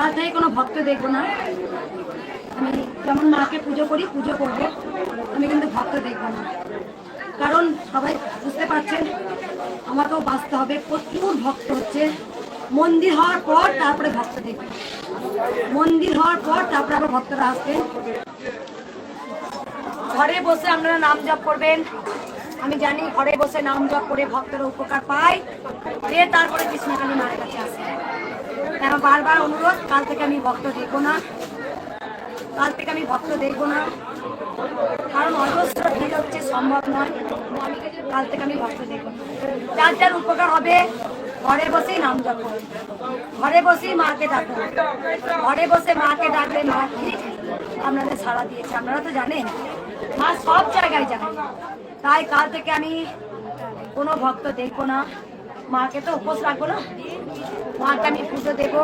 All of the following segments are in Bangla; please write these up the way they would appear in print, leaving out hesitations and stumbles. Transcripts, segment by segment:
কাল থেকে কোনো ভক্ত দেখবো না। আমি যেমন মাকে পুজো করি, পুজো করবো, আমি কিন্তু ভক্ত দেখবো না। কারণ সবাই বুঝতে পারছেন আমাকেও বাঁচতে হবে। প্রচুর ভক্ত হচ্ছে, মন্দির হওয়ার পর তারপরে ভক্ত দেখবে, মন্দির হওয়ার পর তারপরে আবার ভক্তরা আসবে। ঘরে বসে আপনারা নাম জপ করবেন। আমি জানি ঘরে বসে নাম জপ করে ভক্তরা উপকার পায়, যে তারপরে কৃষ্ণকালী মায়ের কাছে আসে। আমার বারবার অনুরোধ, কাল থেকে আমি ভক্ত দেখবো না, কাল থেকে আমি ভক্ত দেখবো না। কারণ অজস্র ভিড় হচ্ছে, সম্ভব নয়। কাল থেকে আমি ভক্ত দেখবো না। যার যার উপকার হবে ঘরে বসেই নাম জপ করুন, ঘরে বসেই মাকে ডাকুন। ঘরে বসে মাকে ডাকলে মা ঠিক আপনাদের সাড়া দিয়েছে, আপনারা তো জানেন মা সব জায়গায় জানেন। তাই কাল থেকে আমি কোনো ভক্ত দেখবো না। মাকে তো উপোস রাখবো না, মাকে আমি পুজো দেবো,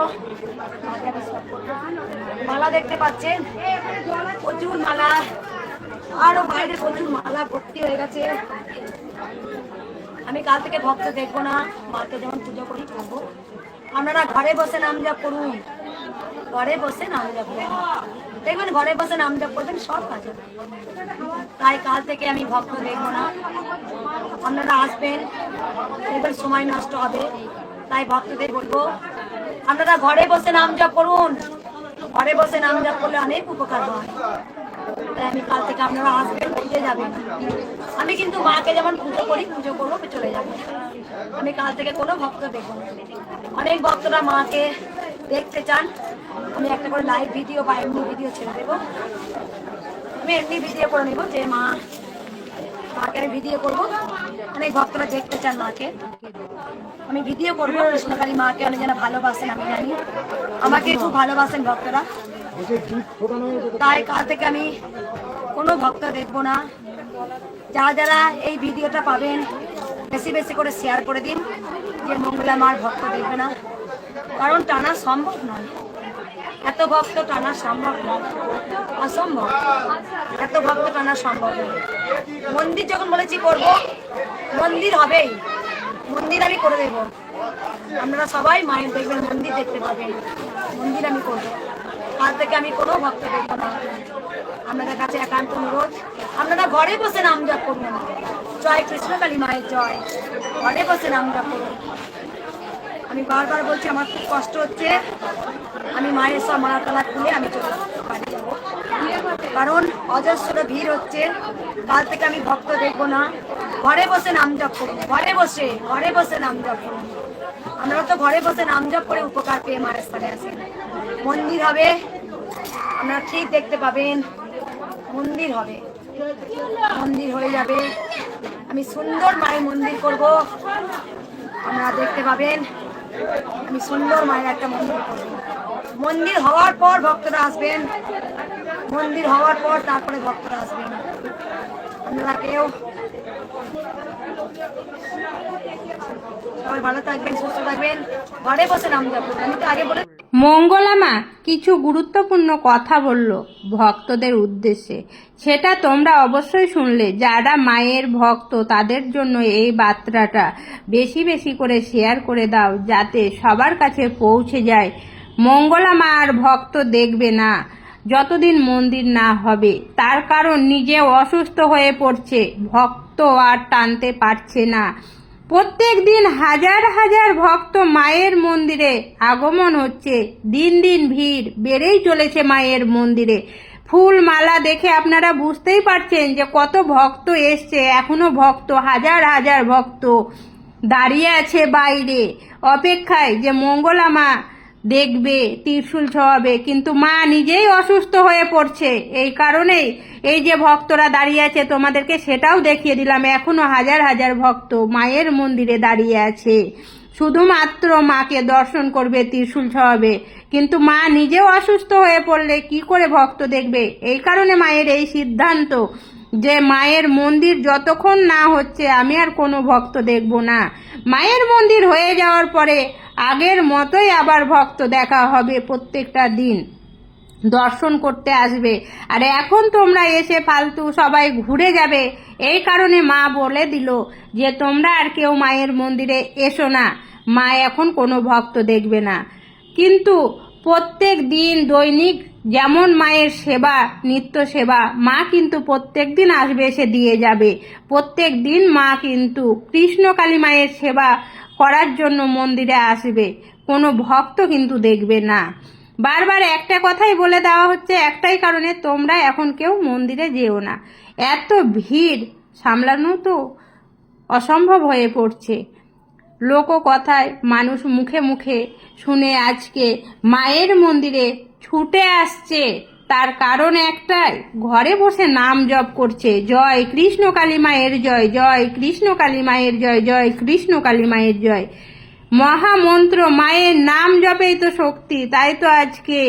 মাকে আমি সব করবো। মালা দেখতে পাচ্ছেন, প্রচুর মালা, আরো বাইরে প্রচুর মালা ভর্তি হয়ে গেছে। আমি কাল থেকে ভক্ত দেখবো না, মাকে যেমন পুজো করি করবো। আপনারা ঘরে বসে নাম জপ করুন, ঘরে বসে নাম জপ করুন, দেখবেন ঘরে বসে নাম জপ করবেন সব কাজ হবে। তাই কাল থেকে আমি ভক্ত দেখবো না। আপনারা আসবেন, দেখবেন সময় নষ্ট হবে। তাই ভক্তদের বলবো আপনারা ঘরে বসে নাম জপ করুন, ঘরে বসে নাম জপ করলে অনেক উপকার হয়। তাই আমি কাল থেকে আপনারা আসবেন, পুজো যাবেন। আমি কিন্তু মাকে যেমন পুজো করি, পুজো করবো, চলে যাবো। আমি কাল থেকে কোনো ভক্ত দেখবো না। অনেক ভক্তরা মাকে দেখতে চান, আমি একটা করে লাইভ ভিডিও বা এমনি ভিডিও ছেড়ে দেবো। আমি এমনি ভিডিও করে নেবো যে মাকে আমি ভিডিও করবো। অনেক ভক্তরা দেখতে চান মাকে, আমি ভিডিও করবো। কৃষ্ণকালী মাকে অনেক যেন ভালোবাসেন, আমি জানি আমাকে খুব ভালোবাসেন ভক্তরা। তাই কাল থেকে আমি কোনো ভক্ত দেখবো না। যারা যারা এই ভিডিওটা পাবেন বেশি বেশি করে শেয়ার করে দিন, যে মঙ্গলা মার ভক্ত দেখবে না। কারণ টানা সম্ভব নয়, এত ভক্ত টানা সম্ভব নয়, অসম্ভব। এত ভক্ত টানা সম্ভব নয়। মন্দির যখন বলেছি করবো, মন্দির হবেই, মন্দির আমি করে দেবো। আপনারা সবাই মায়ের দেখবেন, মন্দির দেখতে পাবেন, মন্দির আমি করবো। কাল থেকে আমি কোনো ভক্ত দেখবো না। আপনাদের কাছে একান্ত অনুরোধ, আপনারা ঘরে বসে নাম জপ করুন। জয় কৃষ্ণকালী মায়ের জয়। ঘরে বসে নাম জপ করুন। আমি বারবার বলছি আমার খুব কষ্ট হচ্ছে, আমি মায়ের সব মালা খুলে আমি বাড়ি যাবো। কারণ অজস্র ভিড় হচ্ছে। কাল থেকে আমি ভক্ত দেখবো না। ঘরে বসে নাম জপ করুন, ঘরে বসে, ঘরে বসে নাম জপ করুন। আপনারা তো ঘরে বসে নাম জপ করে উপকার পেয়ে মায়ের স্থানে আসেন। মন্দির হবে, আপনারা ঠিক দেখতে পাবেন, মন্দির হবে, মন্দির হয়ে যাবে। আমি সুন্দর মায়ের মন্দির করব, আপনারা দেখতে পাবেন। আমি সুন্দর মায়ের একটা মন্দির করব। মন্দির হওয়ার পর ভক্তরা আসবেন, মন্দির হওয়ার পর তারপরে ভক্তরা আসবেন। আপনারা কেউ সবাই ভালো থাকবেন, সুস্থ থাকবেন, ঘরে বসে নাম জপ করবেন। আমি তো আগে বলে মঙ্গলা মা কিছু গুরুত্বপূর্ণ কথা বলল ভক্তদের উদ্দেশ্যে, সেটা তোমরা অবশ্যই শুনলে। যারা মায়ের ভক্ত তাদের জন্য এই বার্তাটা বেশি বেশি করে শেয়ার করে দাও, যাতে সবার কাছে পৌঁছে যায়। মঙ্গলা মা আর ভক্ত দেখবে না যতদিন মন্দির না হবে। তার কারণ নিজে অসুস্থ হয়ে পড়ছে, ভক্ত আর টানতে পারছে না। প্রত্যেক দিন হাজার হাজার ভক্ত মায়ের মন্দিরে আগমন হচ্ছে, দিন দিন ভিড় বেড়েই চলেছে মায়ের মন্দিরে। ফুল মালা দেখে আপনারা বুঝতেই পারছেন যে কত ভক্ত এসছে। এখনো ভক্ত, হাজার হাজার ভক্ত দাঁড়িয়ে আছে বাইরে অপেক্ষায় যে মঙ্গলা মা দেখবে, ত্রিশূল ছোঁয়াবে। কিন্তু মা নিজেই অসুস্থ হয়ে পড়ছে, এই কারণেই এই যে ভক্তরা দাঁড়িয়ে আছে তোমাদেরকে সেটাও দেখিয়ে দিলাম। এখনো হাজার হাজার ভক্ত মায়ের মন্দিরে দাঁড়িয়ে আছে, শুধুমাত্র মাকে দর্শন করবে, ত্রিশূল ছোঁয়াবে। কিন্তু মা নিজেও অসুস্থ হয়ে পড়লে কি করে ভক্ত দেখবে? এই কারণে মায়ের এই সিদ্ধান্ত যে মায়ের মন্দির যতক্ষণ না হচ্ছে আমি আর কোনো ভক্ত দেখব না। মায়ের মন্দির হয়ে যাওয়ার পরে আগের মতোই আবার ভক্ত দেখা হবে, প্রত্যেকটা দিন দর্শন করতে আসবে। আর এখন তোমরা এসে ফালতু সবাই ঘুরে যাবে, এই কারণে মা বলে দিল যে তোমরা আর কেউ মায়ের মন্দিরে এসো না, মা এখন কোনো ভক্ত দেখবে না। কিন্তু প্রত্যেক দিন দৈনিক যেমন মায়ের সেবা, নিত্য সেবা, মা কিন্তু প্রত্যেক দিন আসবে, এসে দিয়ে যাবে। প্রত্যেক দিন মা কিন্তু কৃষ্ণকালী মায়ের সেবা করার জন্য মন্দিরে আসবে, কোনো ভক্ত কিন্তু দেখবে না। বারবার একটা কথাই বলে দেওয়া হচ্ছে, একটাই কারণে, তোমরা এখন কেউ মন্দিরে যেও না। এত ভিড় সামলানো তো অসম্ভব হয়ে পড়ছে। লোককথায় মানুষ মুখে মুখে শুনে আজকে মায়ের মন্দিরে ছুটে আসছে। তার কারণ একটাই, ঘরে বসে নাম জপ করছে, জয় কৃষ্ণ কালী মায়ের জয়, জয় কৃষ্ণ কালী মায়ের জয়, জয় কৃষ্ণ কালী মায়ের জয়। মহামন্ত্র মায়ের নাম জপেই তো শক্তি। তাই তো আজকে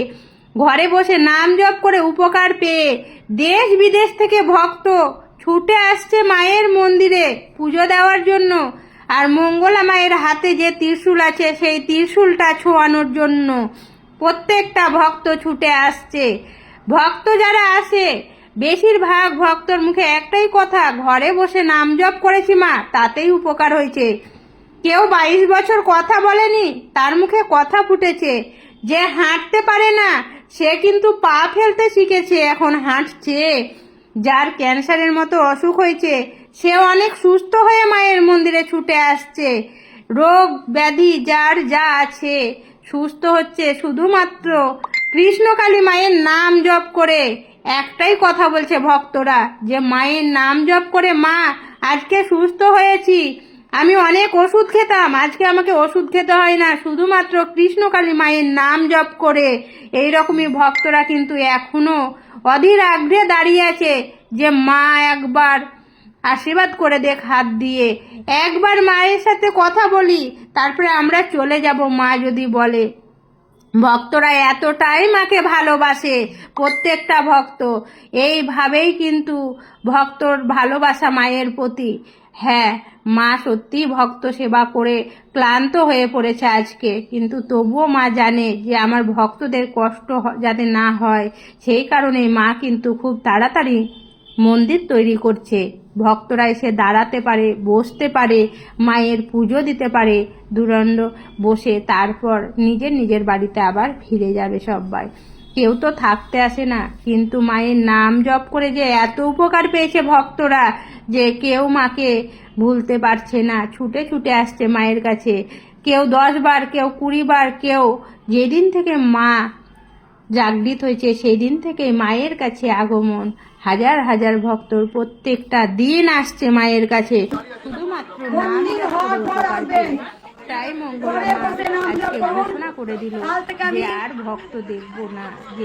ঘরে বসে নাম জপ করে উপকার পেয়ে দেশ বিদেশ থেকে ভক্ত ছুটে আসছে মায়ের মন্দিরে পুজো দেওয়ার জন্য। আর মঙ্গলা মায়ের হাতে যে ত্রিশূল আছে, সেই ত্রিশূলটা ছোঁয়ানোর জন্য প্রত্যেকটা ভক্ত ছুটে আসছে। ভক্ত যারা আসে, বেশিরভাগ ভক্তর মুখে একটাই কথা, ঘরে বসে নাম জপ করেছি মা, তাতেই উপকার হয়েছে। কেউ 22 বছর কথা বলেনি, তার মুখে কথা ফুটেছে। যে হাঁটতে পারে না, সে কিন্তু পা ফেলতে শিখেছে, এখন হাঁটছে। যার ক্যান্সারের মতো অসুখ হয়েছে, সে অনেক সুস্থ হয়ে মায়ের মন্দিরে ছুটে আসছে। রোগ ব্যাধি যার যা আছে সুস্থ হচ্ছে শুধুমাত্র কৃষ্ণকালী মায়ের নাম জপ করে। একটাই কথা বলছে ভক্তরা, যে মায়ের নাম জপ করে মা আজকে সুস্থ হয়েছি। আমি অনেক ওষুধ খেতাম, আজকে আমাকে ওষুধ খেতে হয় না, শুধুমাত্র কৃষ্ণকালী মায়ের নাম জপ করে। এই রকমই ভক্তরা কিন্তু এখনো অধীর আগ্রহে দাঁড়িয়ে আছে, যে মা একবার আশীর্বাদ করে দেখ হাত দিয়ে, একবার মায়ের সাথে কথা বলি, তারপরে আমরা চলে যাব মা যদি বলে। ভক্তরা এতটাই মাকে ভালোবাসে, প্রত্যেকটা ভক্ত এইভাবেই কিন্তু ভক্তর ভালোবাসা মায়ের প্রতি। হ্যাঁ, মা সত্যি ভক্ত সেবা করে ক্লান্ত হয়ে পড়েছে আজকে, কিন্তু তবুও মা জানে যে আমার ভক্তদের কষ্ট যাতে না হয়, সেই কারণেই মা কিন্তু খুব তাড়াতাড়ি মন্দির তৈরি করছে। ভক্তরা এসে দাঁড়াতে পারে, বসতে পারে, মায়ের পুজো দিতে পারে দুদণ্ড বসে, তারপর নিজের নিজের বাড়িতে আবার ফিরে যাবে সবাই। কেউ তো থাকতে আসে না, কিন্তু মায়ের নাম জপ করে যে এত উপকার পেয়েছে ভক্তরা, যে কেউ মাকে ভুলতে পারছে না, ছুটে ছুটে আসছে মায়ের কাছে। কেউ 10 বার, কেউ 20 বার, কেউ যেদিন থেকে মা জাগৃত হয়েছে সেই দিন থেকে মায়ের কাছে আগমন। হাজার হাজার ভক্তর প্রত্যেকটা দিন আসছে মায়ের কাছে শুধুমাত্র নাম জপ করে উপকার পেয়ে। তাই মঙ্গলা মা আজকে ঘোষণা করে দিল যে আর ভক্ত দেখবো না, যে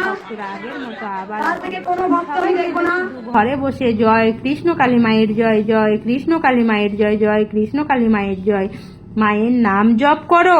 ভক্তরা আগের মতো আবার ঘরে বসে জয় কৃষ্ণ কালী মায়ের জয়, জয় কৃষ্ণ কালী মায়ের জয়, জয় কৃষ্ণ কালী মায়ের জয়, মায়ের নাম জপ করো।